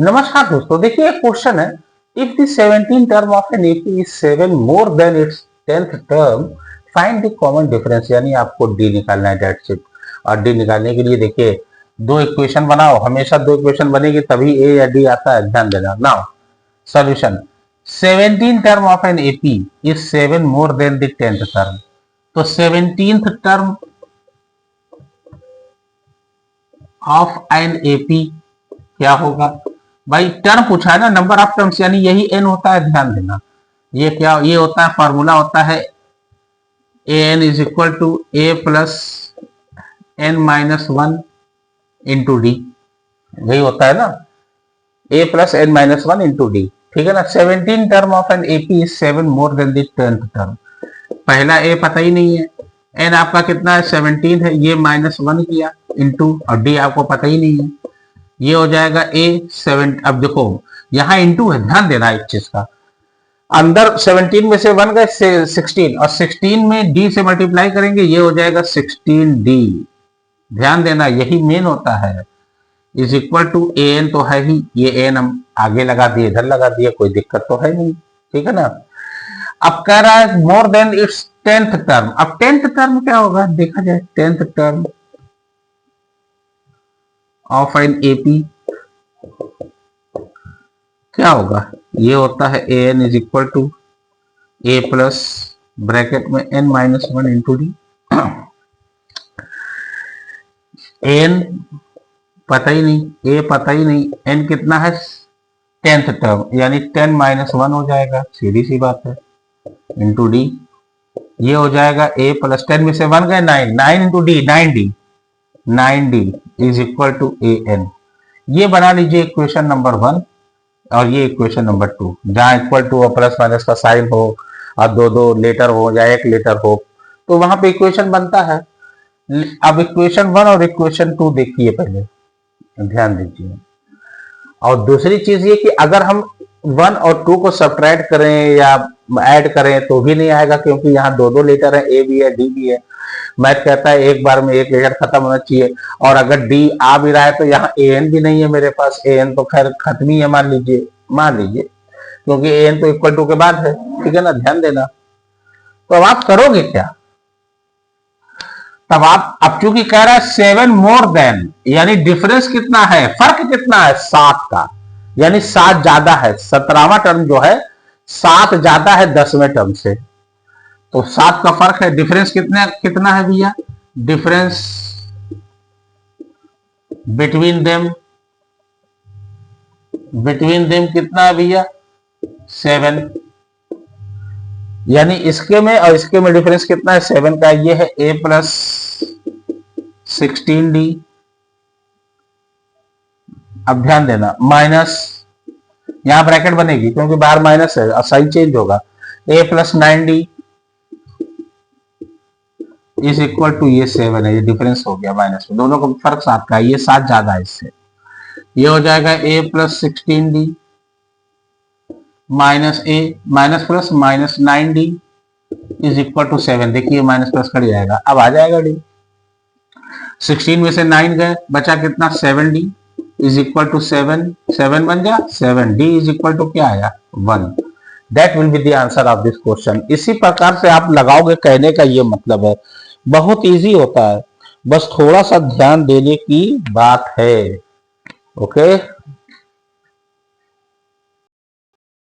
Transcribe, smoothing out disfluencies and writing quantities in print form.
नमस्कार दोस्तों, देखिए एक क्वेश्चन है। If the 17 term of an AP is 7 more then it's 10th term, find the common difference. यानी आपको डी निकालना है, डेट्स इट। और डी निकालने के लिए देखिए दो इक्वेशन बनाओ, हमेशा दो इक्वेशन बनेगी तभी ए या डी आता है, ध्यान देना। Now solution, 17 term of an AP is 7 more than the 10th term. तो 17th term of an AP क्या होगा भाई? टर्म पूछा है ना, नंबर ऑफ टर्म्स, यानी यही एन होता है, ध्यान देना। ये क्या, ये होता है, फॉर्मूला होता है a n is equal to a plus n minus one into d. यही होता है ना, a plus n minus one into d, ठीक है ना। 17 term of an AP is 7 more than the 10th term. पहला ए पता ही नहीं है, एन आपका कितना है 17 है, ये माइनस वन किया इंटू, और डी आपको पता ही नहीं है, ये हो जाएगा ए 7। अब देखो यहाँ इंटू है, ध्यान देना एक चीज का, अंदर 17 में से 1 गए 16, और 16 में डी से मल्टीप्लाई करेंगे, ये हो जाएगा 16d। ध्यान देना, यही मेन होता है। Is equal to a n तो है ही, ये एन हम आगे लगा दिए, इधर लगा दिए, कोई दिक्कत तो है नहीं, ठीक है ना। अब कह रहा है more than it's 10th term. अब 10th टर्म क्या होगा देखा जाए। 10th term of an AP क्या होगा? ये होता है a n is equal to a plus bracket में n minus one into d. N पता ही नहीं, ए पता ही नहीं, एन कितना है 10th टर्म, यानी 10 माइनस वन हो जाएगा, सीधी सी बात है, इंटू डी। ये हो जाएगा ए प्लस 10 में से 1 गए 9, 9 into d 9d, 9d is equal to a n. ये बना लीजिए इक्वेशन नंबर 1 और ये इक्वेशन नंबर 2, जहां इक्वल टू और प्लस माइनस का साइन हो और दो दो लेटर हो या एक लेटर हो, तो वहां पे इक्वेशन बनता है। अब इक्वेशन 1 और इक्वेशन 2 देखिए, पहले ध्यान दीजिए। और दूसरी चीज ये कि अगर हम 1 और 2 को सब्ट्रैक्ट करें या ऐड करें तो भी नहीं आएगा, क्योंकि यहाँ दो दो लेटर है, ए भी है डी भी है। मैथ कहता है एक बार में एक लेटर खत्म होना चाहिए, और अगर डी आ भी रहा है तो यहाँ ए एन भी नहीं है मेरे पास, ए एन तो खैर खत्म ही है, मान लीजिए, क्योंकि ए एन तो इक्वल टू के बाद है, ठीक है ना, ध्यान देना। तो अब आप करोगे क्या? तब आप, अब चूंकि कह रहा है 7 मोर देन, यानी डिफरेंस कितना है, फर्क कितना है 7 का, यानी 7 ज्यादा है। 17वां टर्म जो है 7 ज्यादा है 10वें टर्म से, तो 7 का फर्क है। डिफरेंस कितना है भैया? डिफरेंस बिटवीन देम कितना है भैया? 7। यानी इसके में और इसके में डिफरेंस कितना है? 7 का। ये है a प्लस 16d। अब ध्यान देना, माइनस, यहां ब्रैकेट बनेगी क्योंकि बाहर माइनस है और साइन चेंज होगा, a plus 9d is equal to, ये 7 है, ये डिफरेंस हो गया माइनस में, दोनों का फर्क 7 का है, ये 7 ज्यादा है इससे। ये हो जाएगा a plus 16d minus a minus plus minus 9d is equal to 7। देखिए माइनस प्लस कट जाएगा, अब आ जाएगा d। 16 में से 9 गए, बचा कितना? 7d इज इक्वल टू 7, 7 बन गया 7d इज इक्वल टू क्या आया? 1। That will be the answer of this question. इसी प्रकार से आप लगाओगे, कहने का ये मतलब है, बहुत इजी होता है, बस थोड़ा सा ध्यान देने की बात है। ओके।